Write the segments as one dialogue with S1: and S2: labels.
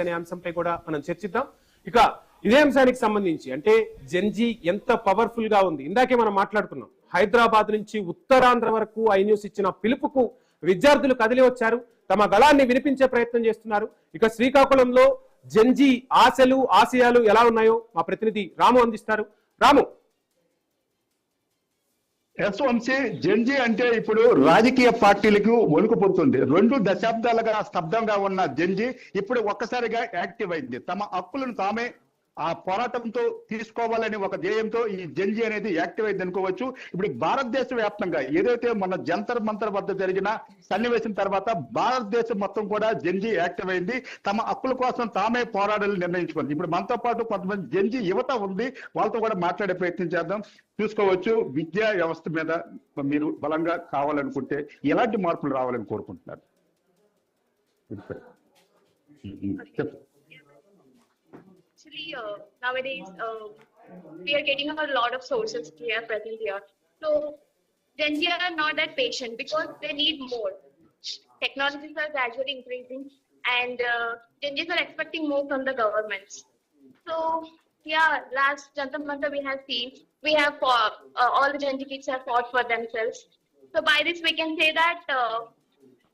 S1: అనే అంశంపై కూడా మనం చర్చిద్దాం. ఇక ఇదే అంశానికి సంబంధించి అంటే జెన్జీ ఎంత పవర్ఫుల్ గా ఉంది, ఇందాకే మనం మాట్లాడుకున్నాం. హైదరాబాద్ నుంచి ఉత్తరాంధ్ర వరకు ఐన్యూస్ ఇచ్చిన పిలుపుకు విద్యార్థులు కదిలి వచ్చారు, తమ గళాన్ని వినిపించే ప్రయత్నం చేస్తున్నారు. ఇక శ్రీకాకుళంలో జెన్జీ ఆశలు ఆశయాలు ఎలా ఉన్నాయో మా ప్రతినిధి రాము అందిస్తారు. రాము.
S2: వంశీ, జెన్జీ అంటే ఇప్పుడు రాజకీయ పార్టీలకు వణుకు పుడుతుంది. 2 దశాబ్దాలుగా స్తబ్దంగా ఉన్న జెన్జీ ఇప్పుడు ఒక్కసారిగా యాక్టివ్ అయింది. తమ హక్కులను తామే ఆ పోరాటంతో తీసుకోవాలని ఒక ధ్యేయంతో ఈ జెన్జీ అనేది యాక్టివ్ అయింది అనుకోవచ్చు. ఇప్పుడు భారతదేశ వ్యాప్తంగా ఏదైతే మన జంతర్ మంతర్ వద్ద జరిగిన సన్నివేశం తర్వాత భారతదేశం మొత్తం కూడా జెన్జీ యాక్టివ్ అయింది. తమ హక్కుల కోసం తామే పోరాడాలని నిర్ణయించుకుంది. ఇప్పుడు మనతో పాటు కొంతమంది జెన్జీ యువత ఉంది, వాళ్ళతో కూడా మాట్లాడే ప్రయత్నం చేద్దాం. చూసుకోవచ్చు, విద్యా వ్యవస్థ మీద మీరు బలంగా కావాలనుకుంటే ఎలాంటి మార్పులు రావాలని కోరుకుంటున్నారు?
S3: Actually, nowadays we are getting a lot of sources here present here. So Gen Z are not that patient because they need more. Technologies are gradually increasing, and Gen Zs are expecting more from the governments. So yeah, last Jantar Mantar we have seen, we have all the Gen Z kids have fought for themselves. So by this we can say that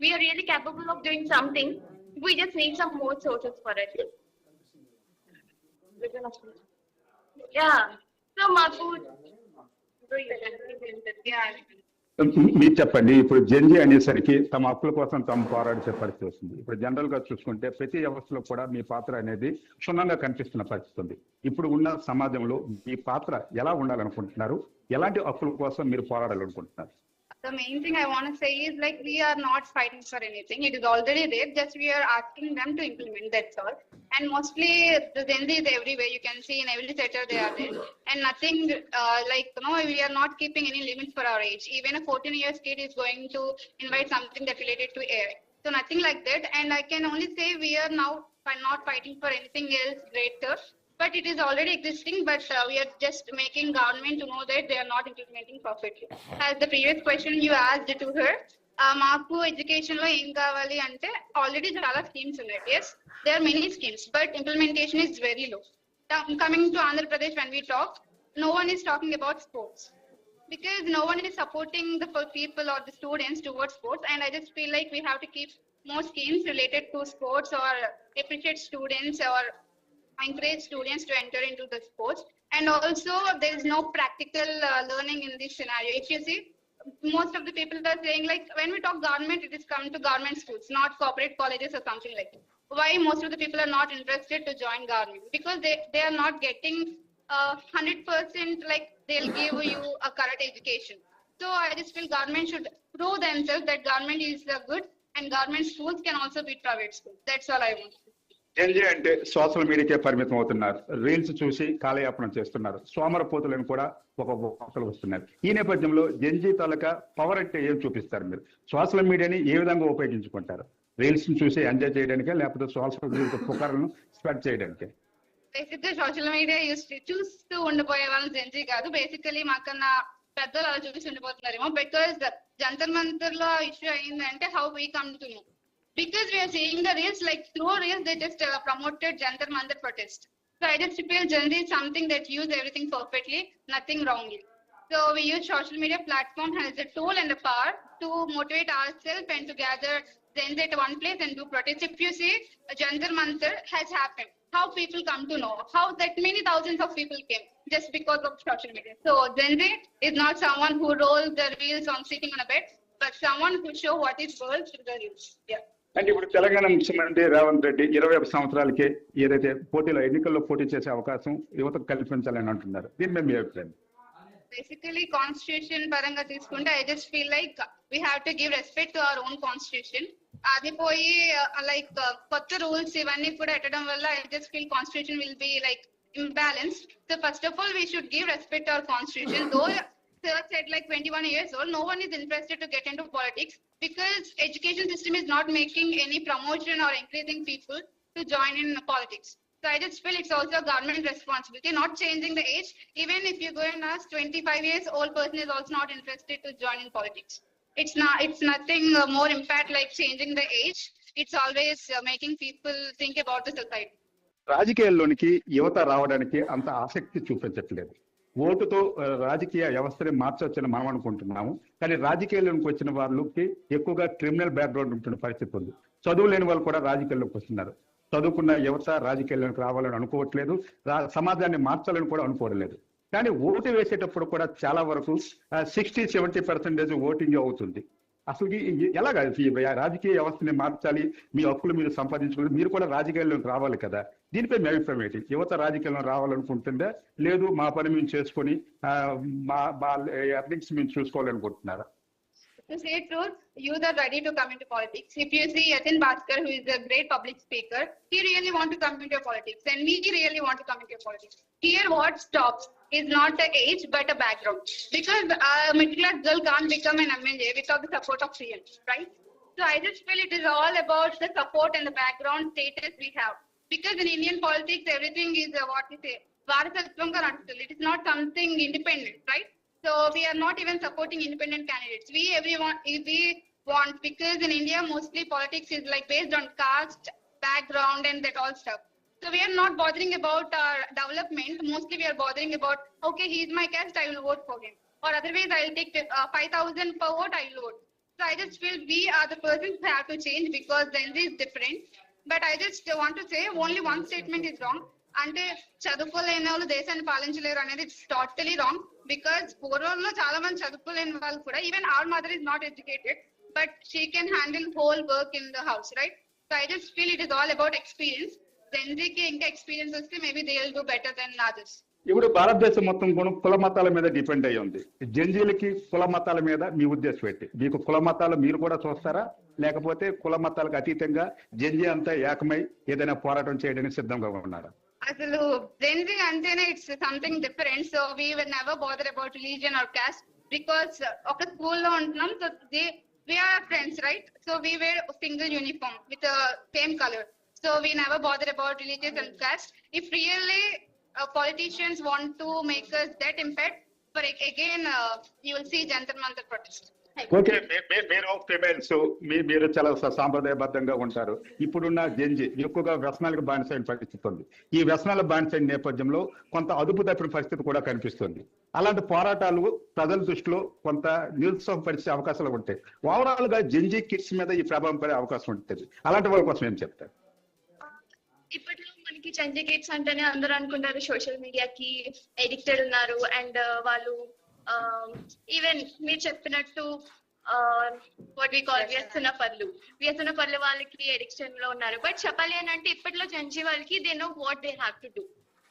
S3: we are really capable of doing something. We just need some more sources for it. Yeah. So Maku,
S2: మీరు చెప్పండి. ఇప్పుడు Gen Z అనేసరికి తమ హక్కుల కోసం తాము పోరాడే పరిస్థితి వస్తుంది. ఇప్పుడు జనరల్ గా చూసుకుంటే ప్రతి వ్యవస్థలో కూడా మీ పాత్ర అనేది క్షుణ్ణంగా కనిపిస్తున్న పరిస్థితి ఉంది. ఇప్పుడు ఉన్న సమాజంలో మీ పాత్ర ఎలా ఉండాలనుకుంటున్నారు? ఎలాంటి హక్కుల కోసం మీరు పోరాడాలనుకుంటున్నారు?
S4: The main thing I want to say is like we are not fighting for anything. It is already there. Just we are asking them to implement. That's all. And mostly the Gen Z is everywhere. You can see in every sector they are there. And nothing we are not keeping any limits for our age. Even a 14-year kid is going to invite something that related to AI. So nothing like that. And I can only say we are now not fighting for anything else greater. But it is already existing, but we are just making government to know that they are not implementing perfectly. As the previous question you asked to her, maaku education lo em kavali ante already chala schemes unnai. Yes, there are many schemes, but implementation is very low. Coming to Andhra Pradesh, when we talk, no one is talking about sports because no one is supporting the people or the students towards sports. And I just feel like we have to keep more schemes related to sports or appreciate students or encourage students to enter into the sports. And also there is no practical learning in this scenario. If you see, most of the people are saying like when we talk government, it is come to government schools, not corporate colleges or something like that. Why most of the people are not interested to join government? Because they are not getting 100% like they'll give you a correct education. So I just feel government should prove themselves that government is good and government schools can also be private schools. That's all I want.
S2: Gen Z అంటే social మీడియాకే పరిమితం అవుతున్నారు. Reels చూసి కాలయాపన చేస్తున్నారు. సోమరపోతులను కూడా ఒక వార్తలు వస్తున్నారు. ఈ నేపథ్యంలో జెన్జీ తాలూకా పవర్ అంటే ఏం చూపిస్తారు? మీరు సోషల్ మీడియాని ఏ విధంగా ఉపయోగించుకుంటారు? రీల్స్ చూసి ఎంజాయ్ చేయడానికే లేకపోతే సోషల్ మీడియా పుకార్లను స్ప్రెడ్ చేయడానికే?
S4: బేసిక్గా సోషల్ మీడియా చూస్తూ ఉండిపోయే వాళ్ళు జెన్జీ కాదు. బేసికలీ మాకన్నా పెద్దలు అలా చూసి ఉండిపోతున్నారేమో. బికాస్ జంతర్ మంతర్ లో ఇష్యూ అయిందంటే how we come to know. Because we are seeing the reels, like through reels, they just promoted Jantar Mantar protest. So I just feel Gen Z is something that use everything perfectly, nothing wrongly. So we use social media platform as a tool and a power to motivate ourselves and to gather Gen Z at one place and do protest. If you see, Jantar Mantar has happened. How people come to know, how that many thousands of people came just because of social media. So Gen Z is not someone who rolls the reels on sitting on a bed, but someone who show what is world through the reels. Yeah.
S2: అంటే ఇప్పుడు తెలంగాణ ముఖ్యమంత్రి రేవంత్ రెడ్డి 25 సంవత్సరాలకే ఏదైతే ఎన్నికల్లో పోటీ చేసే అవకాశం యువతకు కల్పించాలని అంటున్నారు. దీని మీద మీ అభిప్రాయం?
S4: బేసికలీ కాన్స్టిట్యూషన్ పరంగా తీసుకుంటే I just feel like we have to give respect to our own constitution. అది పోయి లైక్ కొత్త రూల్స్ ఇవన్నీ కూడా పెట్టడం వల్ల I just feel constitution will be like imbalanced. So first of all, we should give respect to our constitution. Though sir said like 21 years old, no one is interested to get into politics because education system is not making any promotion or encouraging people to join in politics. So I just feel it's also a government responsibility, not changing the age. Even if you go and ask 25 years old person is also not interested to join in politics. It's nothing more impact like changing the age. it's always making people think about the society.
S2: రాజకీయాల్లోనికి యువత రావడానికి అంత ఆసక్తి చూపించట్లేదు. ఓటుతో రాజకీయ వ్యవస్థని మార్చవచ్చని మనం అనుకుంటున్నాము, కానీ రాజకీయాల్లోకి వచ్చిన వాళ్ళకి ఎక్కువగా క్రిమినల్ బ్యాక్గ్రౌండ్ ఉంటున్న పరిస్థితి ఉంది. చదువు లేని వాళ్ళు కూడా రాజకీయాల్లోకి వస్తున్నారు. చదువుకున్న యువత రాజకీయాల్లోకి రావాలని అనుకోవట్లేదు, సమాజాన్ని మార్చాలని కూడా అనుకోవడం లేదు. కానీ ఓటు వేసేటప్పుడు కూడా చాలా వరకు 60-70% ఓటింగ్ అవుతుంది. అసలు ఎలాగా ఈ రాజకీయ వ్యవస్థని మార్చాలి, మీ హక్కులు మీరు సంపాదించుకుని మీరు కూడా రాజకీయాల్లోకి రావాలి కదా, దీనిపై మీ అభిప్రాయం ఏంటి? యువత రాజకీయాల్లో రావాలనుకుంటుందా, లేదు మా పని మేము చేసుకొని మా ఎర్నింగ్స్ మేము చూసుకోవాలనుకుంటున్నారా?
S4: To say truth, youth are ready to come into politics. If you see Yatin Bhaskar, who is a great public speaker, he really want to come into politics, and we really want to come into politics. Here, what stops is not the age but a background. Because a middle class girl can't become an MLA without the support of CM, right? So I just feel it is all about the support and the background status we have. Because in Indian politics, everything is what we say, Varasatvam ka Rantul. It is not something independent, right? So we are not even supporting independent candidates. We want, because in India mostly politics is like based on caste, background and that all stuff. So we are not bothering about our development. Mostly we are bothering about, okay, he is my caste, I will vote for him. Or otherwise I will take 5,000 per vote, I will vote. So I just feel we are the persons who have to change, because Gen Z is different. But I just want to say only one statement is wrong. అంటే చదువుకోలేని వాళ్ళు దేశాన్ని పాలించలేరు అనేది it's totally wrong. Because పూర్వంలో చాలా మంది చదువుకోలేని వాళ్ళు కూడా, even our mother is not educated but she can handle whole work in the house, right? So I just feel it is all about experience. జెన్జీకి ఇంకా ఎక్స్పీరియన్స్ వస్తే maybe they will do better than others.
S2: ఇప్పుడు భారతదేశం మొత్తం కూడా కుల మతాల మీద డిపెండ్ అయ్యి ఉంది. జెన్జీలకి కుల మతాల మీద మీ ఉద్దేశం ఏంటి? మీకు కుల మతాలు మీరు కూడా చూస్తారా, లేకపోతే కుల మతాలకు అతీతంగా జెన్జీ అంతా ఏకమై ఏదైనా పోరాటం చేయడానికి సిద్ధంగా ఉన్నారా?
S4: అసలు జెన్జీ అంటేనే it's something different. So we will never bother about religion are cost, because ఒక స్కూల్లో ఉంటున్నాం. So we are friends, right? So we wear a single uniform with the same color. So we never bother about religious and caste. If really politicians want to make us that impact, but again you will see Jantar Mantar protest.
S2: Okay, మీరు females మీరు చాలా సాంప్రదాయబద్ధంగా ఉంటారు. ఇప్పుడున్న Gen Z ఎక్కువగా వ్యసనాలకు బానిసైన పరిస్థితి ఉంది. ఈ వ్యసనాల బానిసైన నేపథ్యంలో కొంత అదుపు తప్పిన పరిస్థితి కూడా కనిపిస్తుంది. అలాంటి పోరాటాలు ప్రజల దృష్టిలో కొంత నిరుత్సాహపరిచే అవకాశాలు ఉంటాయి. ఓవరాల్ గా జెన్జీ కిడ్స్ మీద ఈ ప్రభావం పడే అవకాశం ఉంటుంది. అలాంటి వాళ్ళ కోసం ఏం చెప్తారు?
S3: ఇప్పట్లో మనకి జెన్జీ కిడ్స్ అంటేనే అందరూ అనుకుంటారు సోషల్ మీడియాకి ఎడిక్టెడ్ ఉన్నారు, అండ్ వాళ్ళు ఈవెన్ మీరు చెప్పినట్టు వాట్ వి కాల్ వ్యసన పనులు వాళ్ళకి ఎడిక్షన్ లో ఉన్నారు. బట్ చెప్పాలి అని అంటే ఇప్పట్లో జెన్జీ వాళ్ళకి they know what they have to do.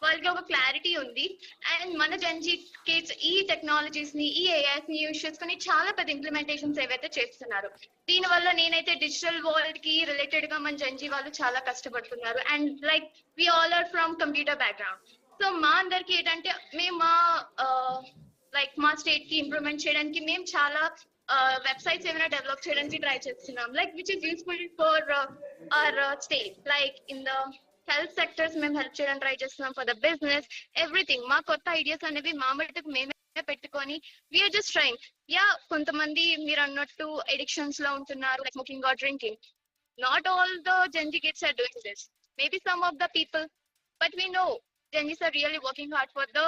S3: వాళ్ళకి ఒక క్లారిటీ ఉంది. అండ్ మన జెన్జీ కిడ్స్ ఈ టెక్నాలజీస్ ని, ఈ ఏఐస్ ని యూజ్ చేసుకుని చాలా పెద్ద ఇంప్లిమెంటేషన్స్ ఏవైతే చేస్తున్నారు. దీని వల్ల నేనైతే డిజిటల్ వరల్డ్ కి రిలేటెడ్ గా మన జెన్జీ వాళ్ళు చాలా కష్టపడుతున్నారు. And like we all are from computer background. So మా అందరికి ఏంటంటే మేము మా స్టేట్ కి ఇంప్రూవ్మెంట్ చేయడానికి మేము చాలా వెబ్సైట్స్ ఏమైనా డెవలప్ చేయడానికి ట్రై చేస్తున్నాం, like which is useful for our state. Like in the health sectors మేము హెల్ప్ చేయడానికి ట్రై చేస్తున్నాం, ఫర్ ద బిజినెస్, ఎవ్రీథింగ్. మా కొత్త ఐడియాస్ అనేవి మా మటుకు మేమే పెట్టుకొని వీఆర్ జస్ట్ ట్రైంగ్. యా, కొంతమంది మీరు అన్నట్టు ఎడిక్షన్స్ లో ఉంటున్నారు, like smoking or drinking. Not all the Gen Z kids are doing this, maybe some of the people, but we know Gen Zs are really working hard for the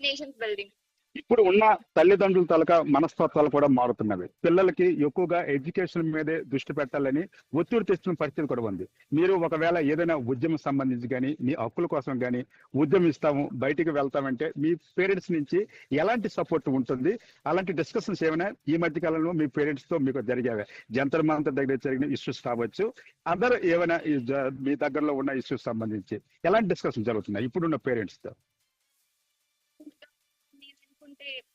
S3: nations building.
S2: ఇప్పుడు ఉన్న తల్లిదండ్రుల తాలూకా మనస్తత్వాలు కూడా మారుతున్నవి. పిల్లలకి ఎక్కువగా ఎడ్యుకేషన్ మీదే దృష్టి పెట్టాలని ఒత్తిడి తెస్తున్న పరిస్థితి కూడా ఉంది. మీరు ఒకవేళ ఏదైనా ఉద్యమం సంబంధించి కానీ, మీ హక్కుల కోసం కానీ ఉద్యమిస్తాము, బయటికి వెళ్తామంటే మీ పేరెంట్స్ నుంచి ఎలాంటి సపోర్ట్ ఉంటుంది? అలాంటి డిస్కషన్స్ ఏమైనా ఈ మధ్య కాలంలో మీ పేరెంట్స్ తో మీకు జరిగావా? జంతర్ మంతర్ దగ్గర జరిగిన ఇష్యూస్ కావచ్చు, అదర్ ఏమైనా మీ దగ్గరలో ఉన్న ఇష్యూస్ సంబంధించి ఎలాంటి డిస్కషన్ జరుగుతున్నాయి ఇప్పుడున్న పేరెంట్స్ తో?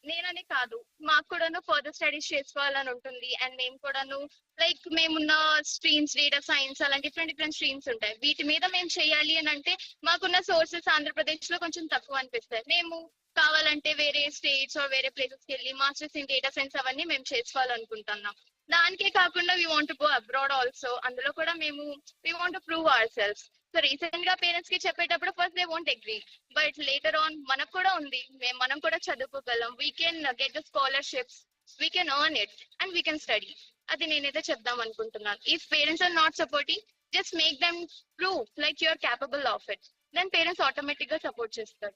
S3: నేననే కాదు, మాకు కూడాను ఫర్దర్ స్టడీస్ చేసుకోవాలని ఉంటుంది. అండ్ మేము కూడాను లైక్ మేమున్న స్ట్రీమ్స్, డేటా సైన్స్, అలా డిఫరెంట్ స్ట్రీమ్స్ ఉంటాయి. వీటి మీద మేము చేయాలి అని అంటే మాకున్న సోర్సెస్ ఆంధ్రప్రదేశ్ లో కొంచెం తక్కువ అనిపిస్తాయి. మేము కావాలంటే వేరే స్టేట్స్ వేరే ప్లేసెస్ కి వెళ్ళి మాస్టర్స్ ఇన్ డేటా సైన్స్ అవన్నీ మేము చేసుకోవాలనుకుంటున్నాం. దానికే కాకుండా we want to go abroad also. అందులో కూడా మేము we want to prove our selfs. So recent గా పేరెంట్స్ కి చెప్పేటప్పుడు first they won't agree, but later on మనకు కూడా ఉంది, మనం కూడా చదువుకోగలం. We can get the scholarships, we can earn it and we can study. అది నేనైతే చెప్దాం అనుకుంటున్నాను. If parents are not supporting, just make them prove like you are capable of it, then parents automatic గా support చేస్తారు.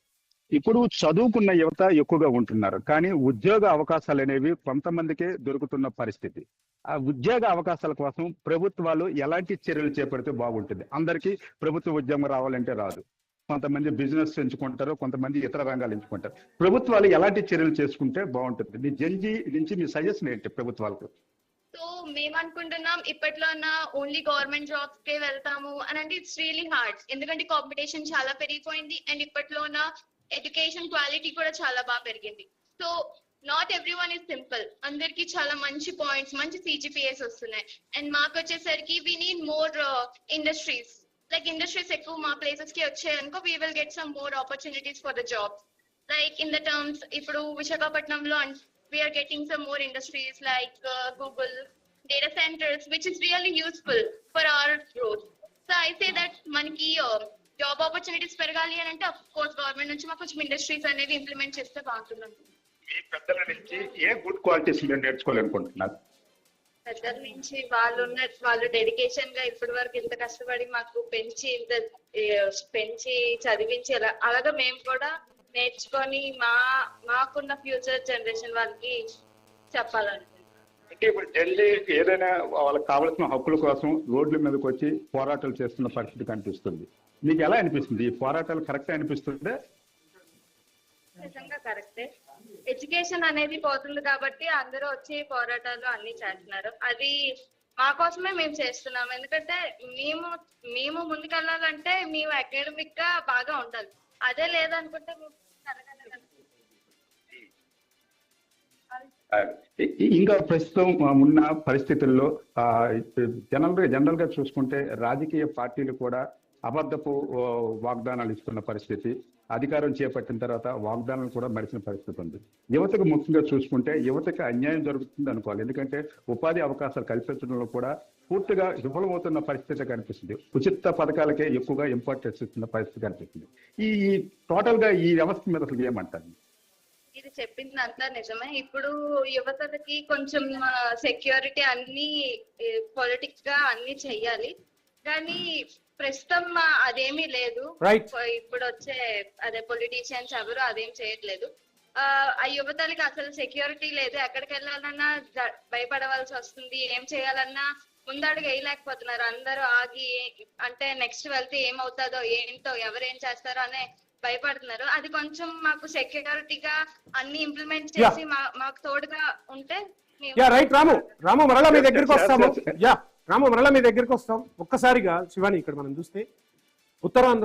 S2: ఇప్పుడు చదువుకున్న యువత ఎక్కువగా ఉంటున్నారు, కానీ ఉద్యోగ అవకాశాలు అనేవి కొంతమందికే దొరుకుతున్న పరిస్థితి. ఆ ఉద్యోగ అవకాశాల కోసం ప్రభుత్వాలు ఎలాంటి చర్యలు చేపడితే బాగుంటుంది? అందరికీ ప్రభుత్వ ఉద్యోగం రావాలంటే రాదు. కొంతమంది బిజినెస్ ఎంచుకుంటారు, కొంతమంది ఇతర రంగాలు ఎంచుకుంటారు. ప్రభుత్వాలు ఎలాంటి చర్యలు చేసుకుంటే బాగుంటుంది? మీ జెన్జీ నుంచి మీ సజెషన్ ఏంటి ప్రభుత్వాలకు?
S3: సో మేము అనుకుంటున్నాం ఇప్పట్లో ఓన్లీ గవర్నమెంట్ జాబ్స్ కే వెళ్తాము అని అంటే ఇట్స్ రియలీ హార్డ్. ఎందుకంటే కాంపిటీషన్ చాలా పెరిగిపోయింది అండ్ ఇప్పట్లో ఎడ్యుకేషన్ క్వాలిటీ కూడా చాలా బాగా పెరిగింది. So not every one is simple. అందరికి చాలా మంచి పాయింట్స్, మంచి CGPAs వస్తున్నాయి. అండ్ మాకు వచ్చేసరికి we need more industries. Like industries ఎక్కువ మా ప్లేసెస్ కి వచ్చాయనుకో, we will get some more opportunities for the jobs. Like in the terms ఇప్పుడు విశాఖపట్నంలో we are getting some more industries like Google, data centers, which is really useful for our growth. So I say that manaki job opportunities పెరగాలి అని అంటే of course government నుంచి మాకు కొంచెం industries అనేవి implement చేస్తే బాగుంటుంది.
S2: మీ పెద్దల నుంచి ఏ గుడ్ క్వాలిటీస్ మీరు నేర్చుకోవాలనుకుంటున్నారు?
S3: పెద్దల నుంచి వాళ్ళు డెడికేషన్ గా ఇప్పటి వరకు ఇంత కష్టపడి మాకు పెంచి చదివించి అలాగా మేము కూడా నేర్చుకొని మాకున్న ఫ్యూచర్ జనరేషన్ వాళ్ళకి చెప్పాలనుకుంటున్నాను.
S2: అంటే ఇప్పుడు జెన్జీ ఏదైనా వాళ్ళకి కావాల్సిన హక్కుల కోసం రోడ్ల మీదకి వచ్చి పోరాటాలు చేస్తున్న పరిస్థితి కనిపిస్తుంది. మీకు ఎలా అనిపిస్తుంది? ఈ పోరాటాలు కరెక్ట్ అనిపిస్తుందే?
S3: నిజంగా కరెక్టే. ఎడ్యుకేషన్ అనేది పోతుంది కాబట్టి అందరూ వచ్చి పోరాటాలు అన్ని చేస్తున్నారు. అది మా కోసమే మేము చేస్తున్నాం. ఎందుకంటే మేము ముందుకెళ్ళాలంటే మేము అకాడమిక్ గా బాగా ఉండాలి. అదే లేదనుకుంటే
S2: ఇంకా ప్రస్తుతం ఉన్న పరిస్థితుల్లో జనరల్ గా చూసుకుంటే రాజకీయ పార్టీలు కూడా అబద్ధపు వాగ్దానాలు ఇస్తున్న పరిస్థితి, అధికారం చేపట్టిన తర్వాత వాగ్దానాలు కూడా మరిచిన పరిస్థితి ఉంది. యువతకు ముఖ్యంగా చూసుకుంటే యువతకు అన్యాయం జరుగుతుంది అనుకోవాలి. ఎందుకంటే ఉపాధి అవకాశాలు కల్పించడంలో కూడా పూర్తిగా విఫలమవుతున్న పరిస్థితి కనిపిస్తుంది. ఉచిత పథకాలకే ఎక్కువగా ఇంపార్టెన్స్ ఇస్తున్న పరిస్థితి కనిపిస్తుంది. ఈ టోటల్ గా ఈ వ్యవస్థ మీద అసలు ఏమంటారు?
S3: ఇది చెప్పిందంతా నిజమే. ఇప్పుడు యువతకి కొంచెం సెక్యూరిటీ అన్ని పొలిటిక్స్ గా అన్ని చెయ్యాలి, కానీ ప్రస్తుతం అదేమీ లేదు. ఇప్పుడు వచ్చే పొలిటీషియన్స్ ఎవరు అదేం చేయట్లేదు. ఆ యువతలకి అసలు సెక్యూరిటీ లేదు. ఎక్కడికి వెళ్ళాలన్నా భయపడవలసి వస్తుంది. ఏం చేయాలన్నా ముందడుగు వేయలేకపోతున్నారు. అందరూ ఆగి అంటే నెక్స్ట్ వెళ్తే ఏమవుతుందో ఏంటో ఎవరేం చేస్తారో అనే భయపడుతున్నారు. అది కొంచెం మాకు సెక్యూరిటీగా అన్ని ఇంప్లిమెంట్ చేసి మాకు తోడుగా ఉంటే.
S1: రాము మరలా మీ దగ్గరికి వస్తాం. ఒక్కసారిగా శివాని ఇక్కడ మనం చూస్తే ఉత్తరాంధ్ర